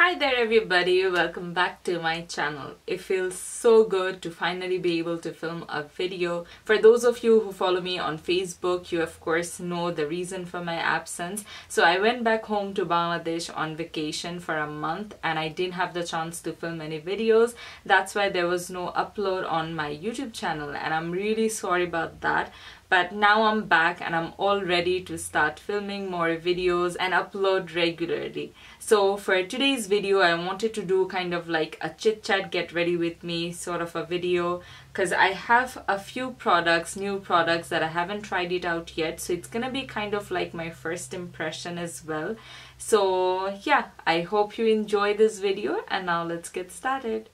Hi there everybody, welcome back to my channel. It feels so good to finally be able to film a video. For those of you who follow me on Facebook, you of course know the reason for my absence. So I went back home to Bangladesh on vacation for a month and I didn't have the chance to film any videos. That's why there was no upload on my YouTube channel and I'm really sorry about that. But now I'm back and I'm all ready to start filming more videos and upload regularly. So for today's video, I wanted to do kind of like a chit chat, get ready with me sort of a video, because I have a few products, new products that I haven't tried it out yet. So it's gonna be kind of like my first impression as well. So yeah, I hope you enjoy this video and now let's get started.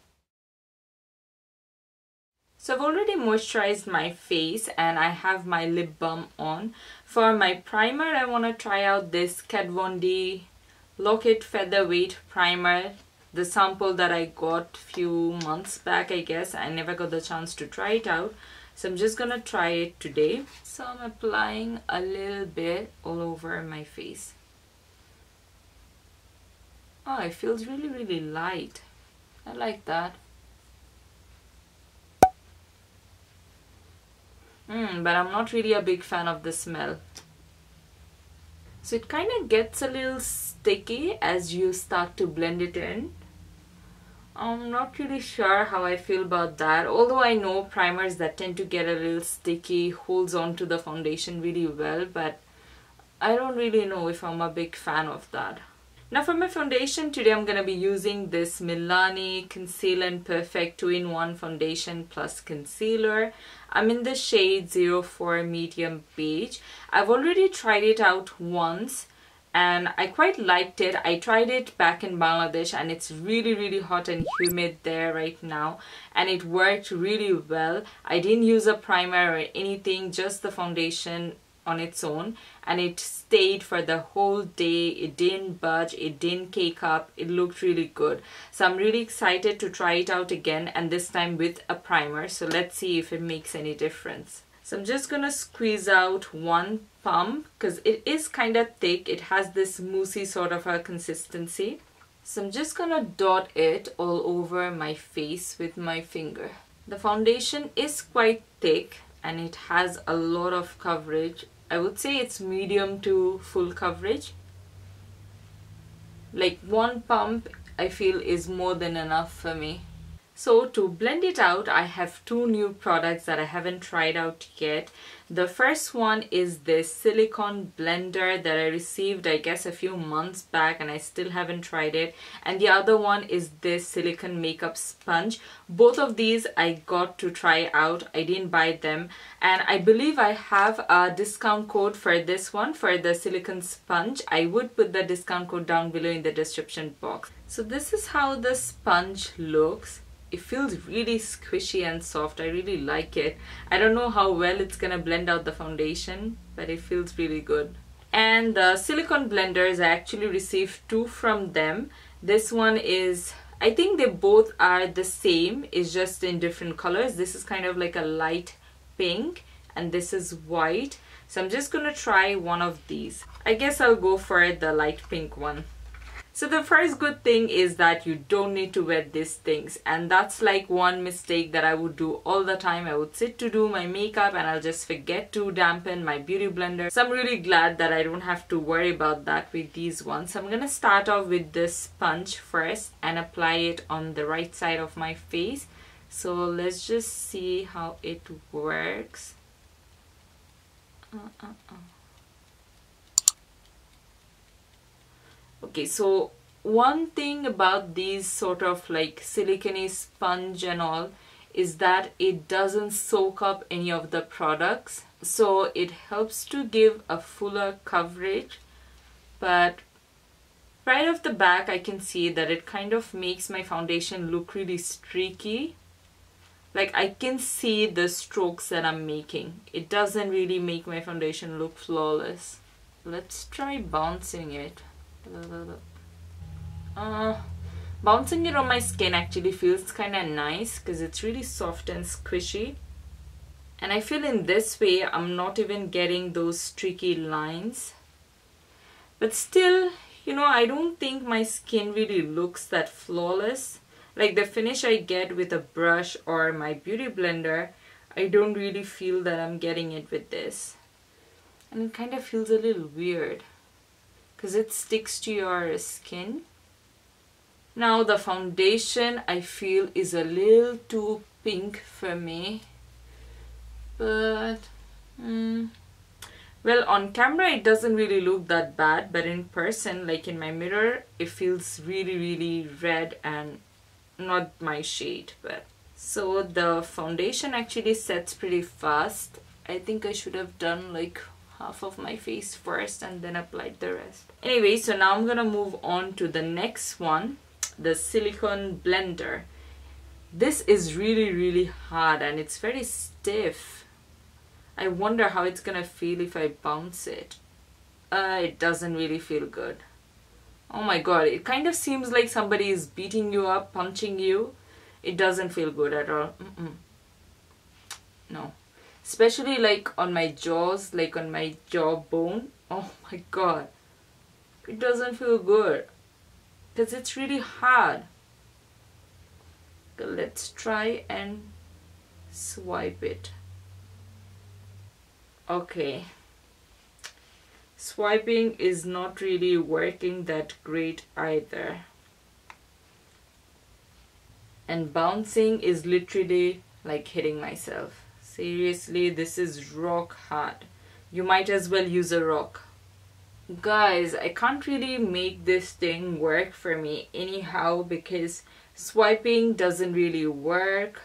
So I've already moisturized my face and I have my lip balm on. For my primer, I want to try out this Kat Von D Lock-It Featherweight Primer. The sample that I got a few months back, I guess. I never got the chance to try it out. So I'm just gonna try it today. So I'm applying a little bit all over my face. Oh, it feels really light. I like that. But I'm not really a big fan of the smell. So it kind of gets a little sticky as you start to blend it in. I'm not really sure how I feel about that. Although I know primers that tend to get a little sticky holds on to the foundation really well, but I don't really know if I'm a big fan of that. Now for my foundation today, I'm going to be using this Milani Conceal Perfect 2-in-1 foundation plus concealer. I'm in the shade 04 Medium Beige. I've already tried it out once and I quite liked it. I tried it back in Bangladesh and it's really hot and humid there right now. And it worked really well. I didn't use a primer or anything, just the foundation on its own, and it stayed for the whole day. It didn't budge, it didn't cake up, it looked really good. So I'm really excited to try it out again, and this time with a primer. So let's see if it makes any difference. So I'm just gonna squeeze out one pump because it is kind of thick. It has this moussey sort of a consistency. So I'm just gonna dot it all over my face with my finger. The foundation is quite thick and it has a lot of coverage. I would say it's medium to full coverage. Like one pump I feel is more than enough for me. So to blend it out, I have two new products that I haven't tried out yet. The first one is this Silicone Blender that I received I guess a few months back and I still haven't tried it. And the other one is this silicone makeup sponge. Both of these I got to try out. I didn't buy them. And I believe I have a discount code for this one, for the silicone sponge. I would put the discount code down below in the description box. So this is how the sponge looks. It feels really squishy and soft. I really like it. I don't know how well it's gonna blend out the foundation, but it feels really good. And the silicone blenders, I actually received two from them. This one is, I think they both are the same, it's just in different colors. This is kind of like a light pink and this is white. So I'm just gonna try one of these. I guess I'll go for the light pink one. So the first good thing is that you don't need to wet these things, and that's like one mistake that I would do all the time. I would sit to do my makeup and I'll just forget to dampen my beauty blender. So I'm really glad that I don't have to worry about that with these ones. So I'm gonna start off with this sponge first and apply it on the right side of my face. So let's just see how it works. Okay, so one thing about these sort of like silicone sponge and all is that it doesn't soak up any of the products. So it helps to give a fuller coverage, but right off the back I can see that it kind of makes my foundation look really streaky. Like I can see the strokes that I'm making. It doesn't really make my foundation look flawless. Let's try bouncing it. Bouncing it on my skin actually feels kind of nice because it's really soft and squishy, and I feel in this way I'm not even getting those streaky lines, but still you know, I don't think my skin really looks that flawless. Like the finish I get with a brush or my beauty blender, I don't really feel that I'm getting it with this. And it kind of feels a little weird because it sticks to your skin. Now the foundation I feel is a little too pink for me. But, well, on camera it doesn't really look that bad, but in person, like in my mirror, it feels really, really red and not my shade. But so the foundation actually sets pretty fast. I think I should have done like half of my face first and then applied the rest. Anyway, so now I'm gonna move on to the next one, the Silicone Blender. This is really, really hard and it's very stiff. I wonder how it's gonna feel if I bounce it. It doesn't really feel good. Oh my god, it kind of seems like somebody is beating you up, punching you. It doesn't feel good at all. No. Especially like on my jaws, like on my jawbone. Oh my god. It doesn't feel good. Because it's really hard. Okay, let's try and swipe it. Okay. Swiping is not really working that great either. And bouncing is literally like hitting myself. Seriously, this is rock hard. You might as well use a rock. Guys, I can't really make this thing work for me anyhow because swiping doesn't really work.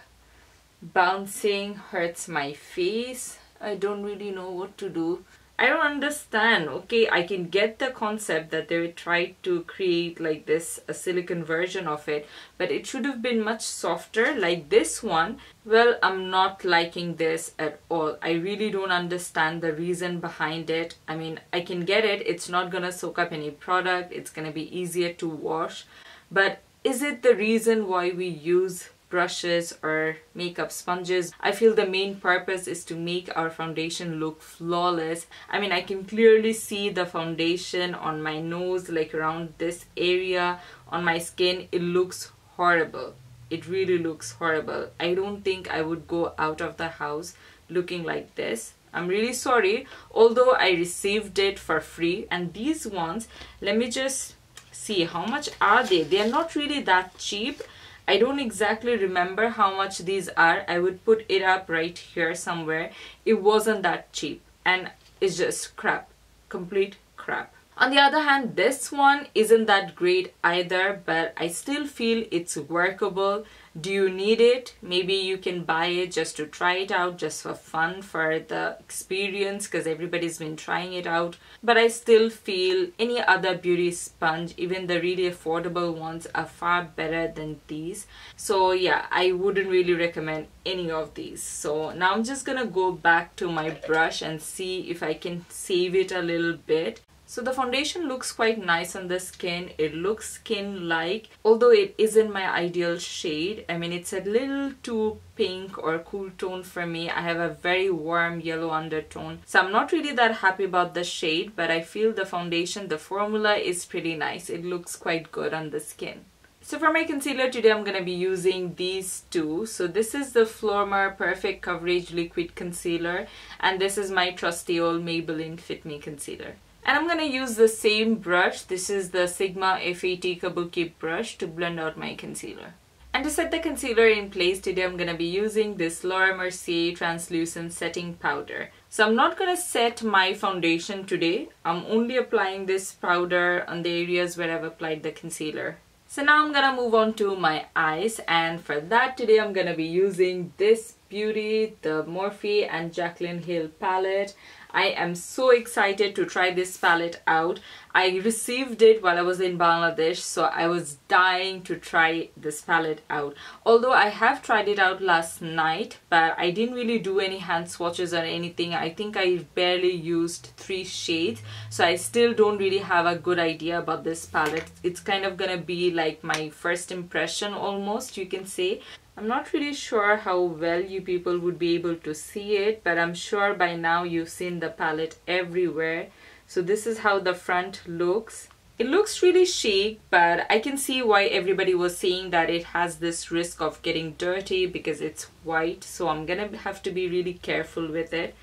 Bouncing hurts my face. I don't really know what to do. I don't understand. Okay, I can get the concept that they tried to create like this, a silicone version of it, but it should have been much softer like this one. Well, I'm not liking this at all. I really don't understand the reason behind it. I mean, I can get it. It's not gonna soak up any product. It's gonna be easier to wash. But is it the reason why we use brushes or makeup sponges? I feel the main purpose is to make our foundation look flawless. I mean, I can clearly see the foundation on my nose, like around this area, on my skin. It looks horrible. It really looks horrible. I don't think I would go out of the house looking like this. I'm really sorry, although I received it for free. And these ones, let me just see, how much are they? They're not really that cheap. I don't exactly remember how much these are. I would put it up right here somewhere. It wasn't that cheap and it's just crap, complete crap. On the other hand, this one isn't that great either, but I still feel it's workable. Do you need it? Maybe you can buy it just to try it out, just for fun, for the experience, because everybody's been trying it out. But I still feel any other beauty sponge, even the really affordable ones, are far better than these. So yeah, I wouldn't really recommend any of these. So now I'm just gonna go back to my brush and see if I can save it a little bit. So the foundation looks quite nice on the skin. It looks skin-like, although it isn't my ideal shade. I mean, it's a little too pink or cool tone for me. I have a very warm yellow undertone. So I'm not really that happy about the shade, but I feel the foundation, the formula is pretty nice. It looks quite good on the skin. So for my concealer today, I'm going to be using these two. So this is the Morphe Perfect Coverage Liquid Concealer, and this is my trusty old Maybelline Fit Me Concealer. And I'm going to use the same brush. This is the Sigma F80 Kabuki brush to blend out my concealer. And to set the concealer in place today, I'm going to be using this L'Oreal Mercier Translucent Setting Powder. So I'm not going to set my foundation today. I'm only applying this powder on the areas where I've applied the concealer. So now I'm going to move on to my eyes, and for that today I'm going to be using this beauty, the Morphe X Jaclyn Hill palette. I am so excited to try this palette out. I received it while I was in Bangladesh, so I was dying to try this palette out. Although I have tried it out last night, but I didn't really do any hand swatches or anything. I think I barely used 3 shades, so I still don't really have a good idea about this palette. It's kind of gonna be like my first impression almost, you can say. I'm not really sure how well you people would be able to see it, but I'm sure by now you've seen the palette everywhere. So this is how the front looks. It looks really chic, but I can see why everybody was saying that it has this risk of getting dirty because it's white. So I'm gonna have to be really careful with it.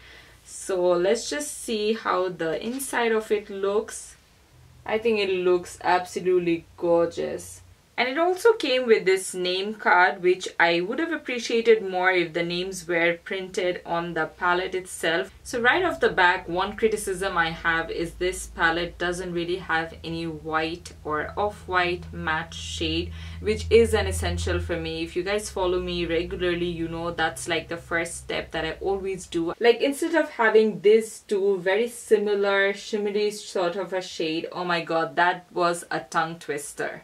So let's just see how the inside of it looks. I think it looks absolutely gorgeous. And it also came with this name card, which I would have appreciated more if the names were printed on the palette itself. So right off the back, one criticism I have is this palette doesn't really have any white or off-white matte shade, which is an essential for me. If you guys follow me regularly, you know that's like the first step that I always do. Like instead of having these two very similar shimmery sort of a shade, oh my god, that was a tongue twister.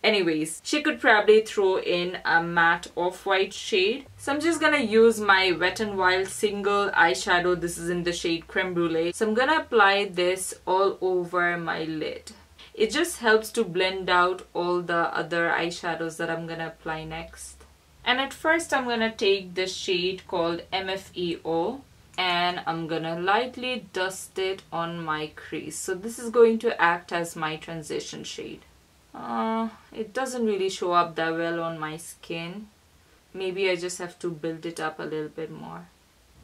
Anyways, she could probably throw in a matte off-white shade. So I'm just gonna use my Wet n Wild single eyeshadow. This is in the shade Creme Brulee. So I'm gonna apply this all over my lid. It just helps to blend out all the other eyeshadows that I'm gonna apply next. And at first I'm gonna take the shade called MFEO and I'm gonna lightly dust it on my crease. So this is going to act as my transition shade. It doesn't really show up that well on my skin. Maybe I just have to build it up a little bit more.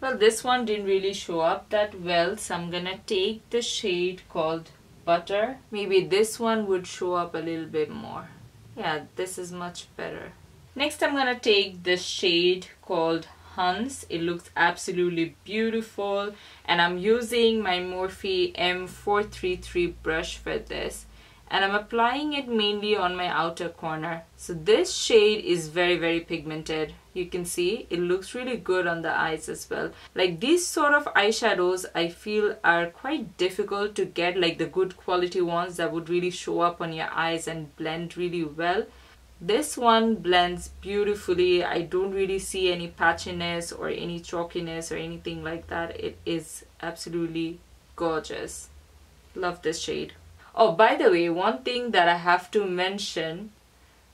Well, this one didn't really show up that well, so I'm gonna take the shade called Butter. Maybe this one would show up a little bit more. Yeah, this is much better. Next, I'm gonna take the shade called Hans. It looks absolutely beautiful, and I'm using my Morphe M433 brush for this. And I'm applying it mainly on my outer corner. So this shade is very pigmented. You can see it looks really good on the eyes as well. Like these sort of eyeshadows I feel are quite difficult to get, like the good quality ones that would really show up on your eyes and blend really well. This one blends beautifully. I don't really see any patchiness or any chalkiness or anything like that. It is absolutely gorgeous. Love this shade. Oh, by the way, one thing that I have to mention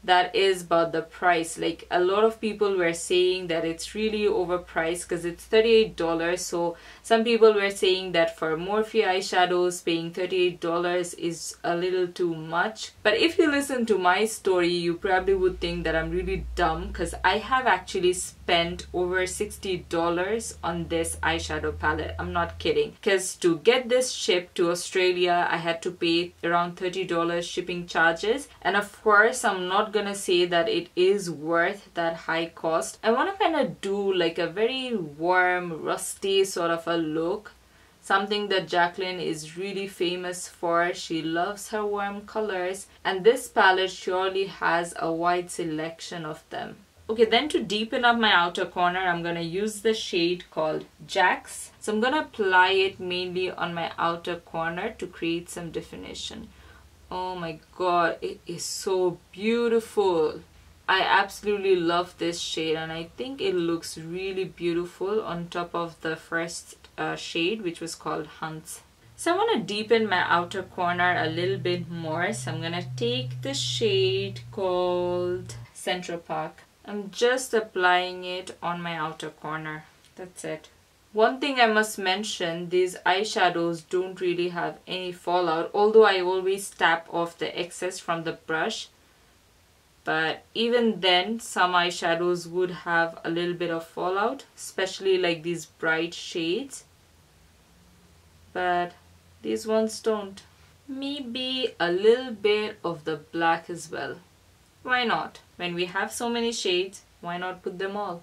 that is about the price. Like a lot of people were saying that it's really overpriced because it's $38. So some people were saying that for Morphe eyeshadows paying $38 is a little too much. But if you listen to my story, you probably would think that I'm really dumb because I have actually spent over $60 on this eyeshadow palette. I'm not kidding. Because to get this shipped to Australia, I had to pay around $30 shipping charges. And of course, I'm not gonna say that it is worth that high cost. I want to kind of do like a very warm, rusty sort of a look. Something that Jaclyn is really famous for. She loves her warm colors, and this palette surely has a wide selection of them. Okay, then to deepen up my outer corner, I'm gonna use the shade called Jax. So I'm gonna apply it mainly on my outer corner to create some definition. Oh my god, it is so beautiful. I absolutely love this shade, and I think it looks really beautiful on top of the first shade, which was called Hans. So I want to deepen my outer corner a little bit more. So I'm gonna take the shade called Central Park. I'm just applying it on my outer corner. That's it. One thing I must mention, these eyeshadows don't really have any fallout, although I always tap off the excess from the brush. But even then, some eyeshadows would have a little bit of fallout, especially like these bright shades. But these ones don't. Maybe a little bit of the black as well. Why not? When we have so many shades, why not put them all?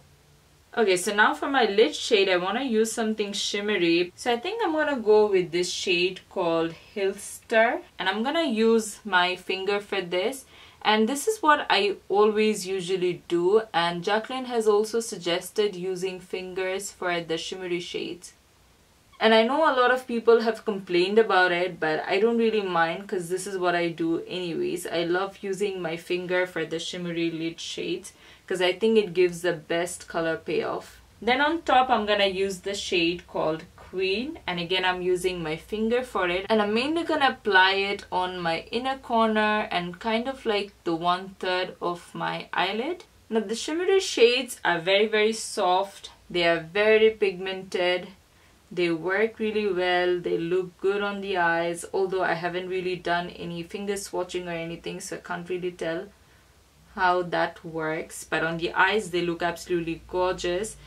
Okay, so now for my lid shade, I want to use something shimmery. So I think I'm going to go with this shade called Hillster. And I'm going to use my finger for this. And this is what I always usually do. And Jaclyn has also suggested using fingers for the shimmery shades. And I know a lot of people have complained about it, but I don't really mind because this is what I do anyways. I love using my finger for the shimmery lid shades because I think it gives the best color payoff. Then on top, I'm gonna use the shade called Queen, and again I'm using my finger for it, and I'm mainly gonna apply it on my inner corner and kind of like the 1/3 of my eyelid. Now the shimmery shades are very soft, they are very pigmented, They work really well, they look good on the eyes, although I haven't really done any finger swatching or anything, so I can't really tell how that works. But on the eyes they look absolutely gorgeous.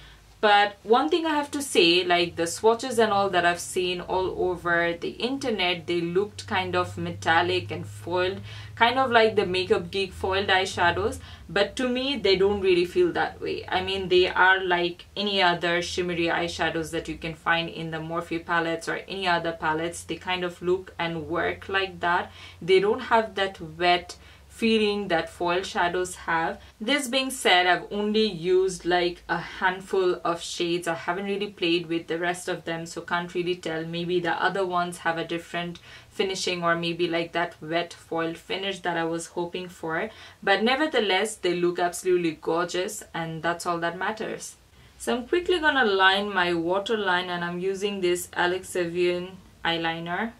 But one thing I have to say, like the swatches and all that I've seen all over the internet, they looked kind of metallic and foiled, kind of like the Makeup Geek foiled eyeshadows. But to me, they don't really feel that way. I mean, they are like any other shimmery eyeshadows that you can find in the Morphe palettes or any other palettes. They kind of look and work like that. They don't have that wet feeling that foil shadows have. This being said, I've only used like a handful of shades. I haven't really played with the rest of them, so can't really tell. Maybe the other ones have a different finishing, or maybe like that wet foil finish that I was hoping for. But nevertheless, they look absolutely gorgeous, and that's all that matters. So I'm quickly gonna line my waterline, and I'm using this Alix Avien eyeliner.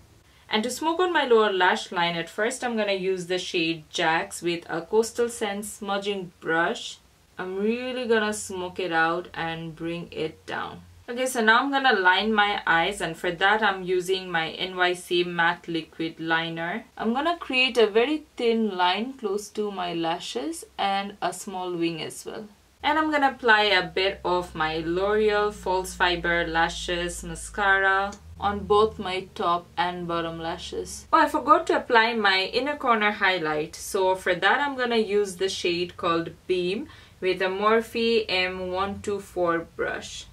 And to smoke on my lower lash line, at first I'm going to use the shade Jax with a Coastal Scent smudging brush. I'm really going to smoke it out and bring it down. Okay, so now I'm going to line my eyes, and for that I'm using my NYC Matte Liquid Liner. I'm going to create a very thin line close to my lashes and a small wing as well. And I'm going to apply a bit of my L'Oreal False Fiber Lashes Mascara on both my top and bottom lashes. Oh, I forgot to apply my inner corner highlight. So for that, I'm gonna use the shade called Beam with a Morphe M124 brush.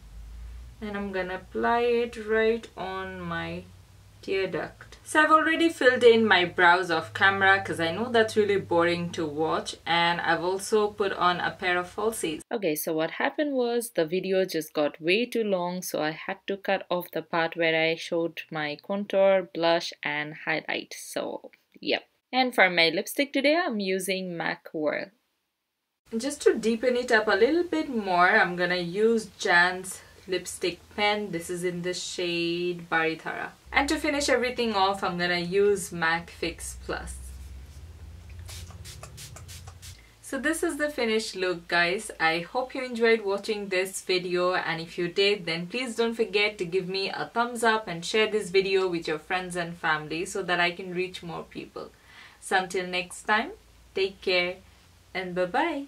And I'm gonna apply it right on my tear duct. So I've already filled in my brows off camera because I know that's really boring to watch, and I've also put on a pair of falsies. Okay, so what happened was the video just got way too long, so I had to cut off the part where I showed my contour, blush and highlight. So yep. And for my lipstick today, I'm using MAC Whirl. Just to deepen it up a little bit more, I'm gonna use Jands lipstick pen. This is in the shade Baridhara. And to finish everything off, I'm gonna use MAC Fix Plus. So this is the finished look, guys. I hope you enjoyed watching this video, and if you did, then please don't forget to give me a thumbs up and share this video with your friends and family so that I can reach more people. So until next time, take care and bye-bye.